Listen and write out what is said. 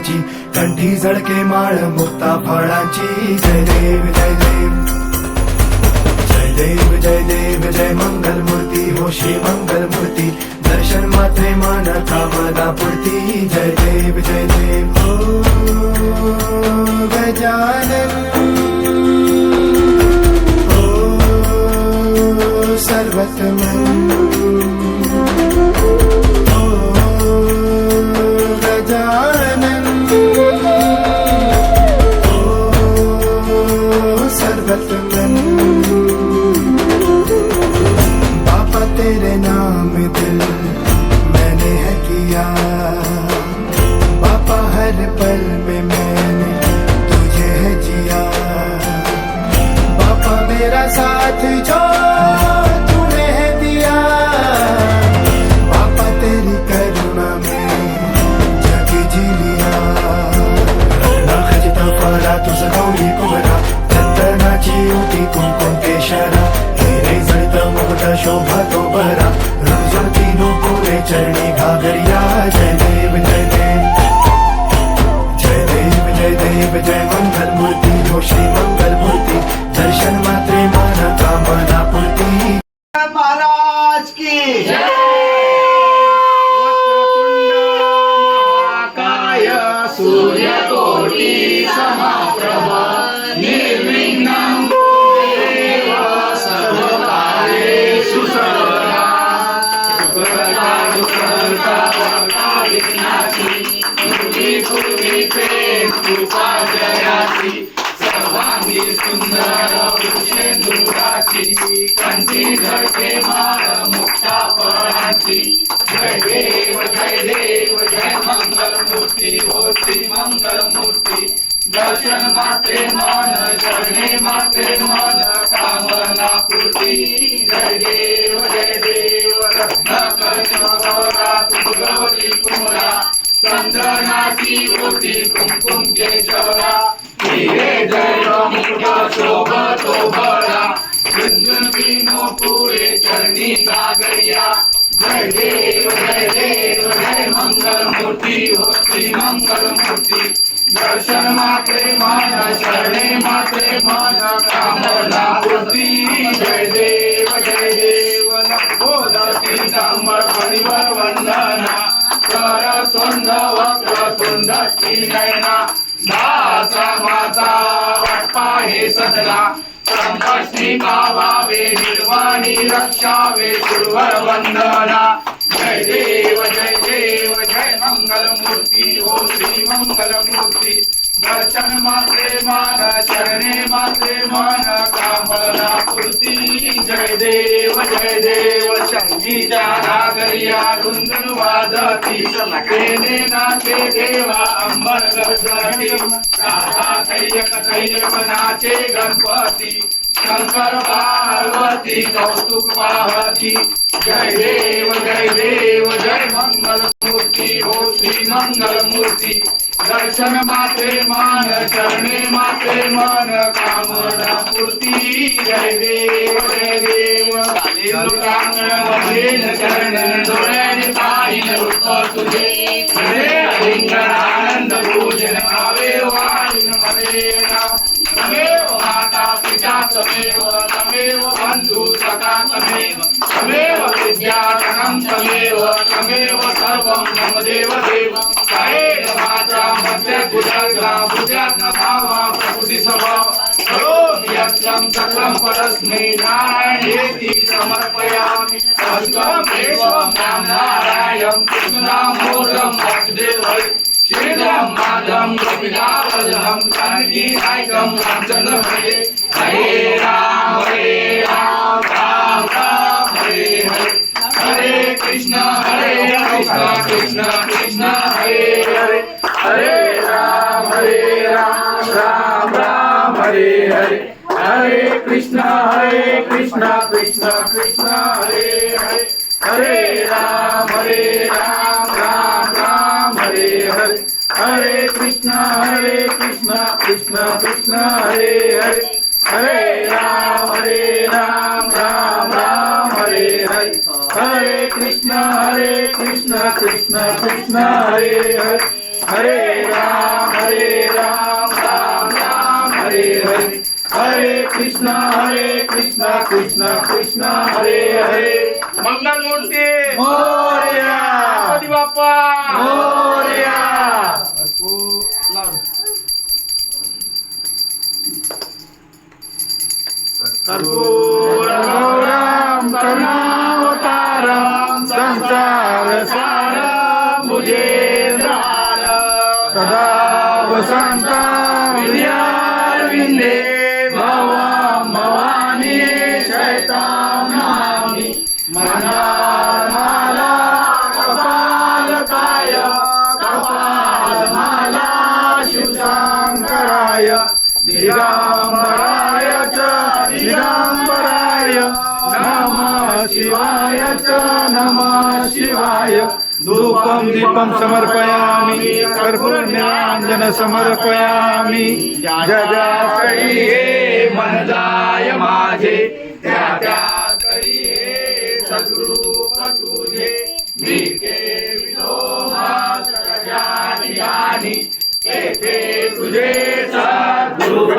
फुलांची, कंठी झळके माळ मुक्ता फळांची. जय देव जय देव जय देव जय देव जय मंगल मूर्ती हो श्री मंगल मूर्ती. दर्शन मात्रे मान कामना पूर्ती. जय देव जय देव. ओ गजानन ओ सर्वतमन ओ गजानन ओ सर्वतमन. बाबा तेरे नाम दिल मैंने है किया, बाबा हर पल में मैंने तुझे है जिया. बाबा मेरा साथ जो तूने है दिया, बाबा तेरी करुणा में जग जी लिया. खजिता फळा तुझ गौरी कुमरा, चंदनाची ओटी कुंकुम केशरा. हिरे जळत मुकुट शोभा तो बरा, रुजवती पुरे चरणी घागरिया. जय देव जय देव जय देव जय देव जय मंगल मूर्ती हो श्री मंगल मूर्ती. दर्शन मात्रे मान कामना पूर्ती. महाराज की वक्रतुंड महाकाय सूर्यकोटी समप्रभ निर्विघ्नं देव सर्वकार्येषु सर्वदा. पूर्वी प्रेम कृपा जयाची, सर्वांगी सुंदर पुरुषेंदुराची, कंठी झळके माळ मुक्ता फळांची. जय देव जय मंगल मूर्ती हो श्री मंगल मूर्ती. दर्शन मात्रे मन शरणे मात्रे मन कामना पूर्ती. जय देव रत्नाकर तुझ गौरी कुमरा, चंदनाची ओटी कुंकुम केशरा. हिरे जय मुकुट शोभतो बरा, झुंझुनती पुरे चरणी गागरिया. जय देव जय मंगल मूर्ती हो श्री मंगल मूर्ती. दर्शन मात्रे मन शरणे मात्रे मन कामना पूर्ती. जय देव लंबोदर पीतांबर परिवर वंदना, कर सुंद वक्रतुंड नयना. दासा माझा वाटपा हे सदला, संकष्टी पावावे निर्वाणी रक्षावे सुरवर वंदना. जय देव जय मंगल मूर्ती हो श्री मंगल मूर्ती. दर्शन मात्रे मन शरणे मात्रे मन कामना पूर्ती. जय देव शंभीच्या नागरिया रुंदन वाजती, समकेने नाचे देवा अंबर गजती. राधा थैयक नाचे गणपती, शंकर पार्वती कौतुक पाहती. जय देव जय मंगल मूर्ती हो श्री मंगल मूर्ती. दर्शन मात्रे मन शरणे मात्रे मन कामना पूर्ती. जय देव कांगण चरण डोळ्याने पाहिलं रूप तुझे. आनंद भोजन आवे वाळून मध्ये तमेव माता पिता तमेव बंधू सखा तमेव विद्याधनं तमेव सर्वं मम देव. कायेन वाचा मध्य गुजरातला बुद्ध्यात्म भावा प्रकृती स्वभाव. करोमि यत्नं सकलं परस्मै नारायणेति समर्पयामि. सर्वं विश्वं नारायणं कृष्णनामोदं वासुदेवं. श्रीराम माधवं गोपिकावल्लभं जानकी नायकं रामचंद्र हरे. हरे राम राम राम हरे हरे. हरे कृष्ण कृष्ण कृष्ण हरे हरे. हरे राम राम राम हरे हरे. हरे कृष्ण कृष्ण कृष्ण हरे हरे. हरे राम राम राम हरे हरे. हरे कृष्ण कृष्ण कृष्ण हरे हरे. हरे राम राम राम हरे हरे. हरे कृष्ण कृष्ण कृष्ण हरे हरे. हरे राम राम राम हरे हरे हरे कृष्णा कृष्णा कृष्णा हरे हरे मंगल मूर्ती मोरया गणपती बाप्पा मोरया कर्पूरगौरं करुणावतारं संसार सारं भुजेन्द्रहारं सदा वसन्तं हृदयारविन्दे भवं भवानी शयतां नमामि मनामाला कपालकाय कपालमाला शिवशङ्कराय दिगम्बराय च दिगम्बराय नमः शिवाय च नमः शिवाय धूपं दीपं समर्पयामि कर्पूरनिराञ्जन समर्पयामि जजाकरी हे मनदाय माझे त्या करी हे सद्रूप तुझे मी केविलो सकळानि तेथे तुझे सद्रूप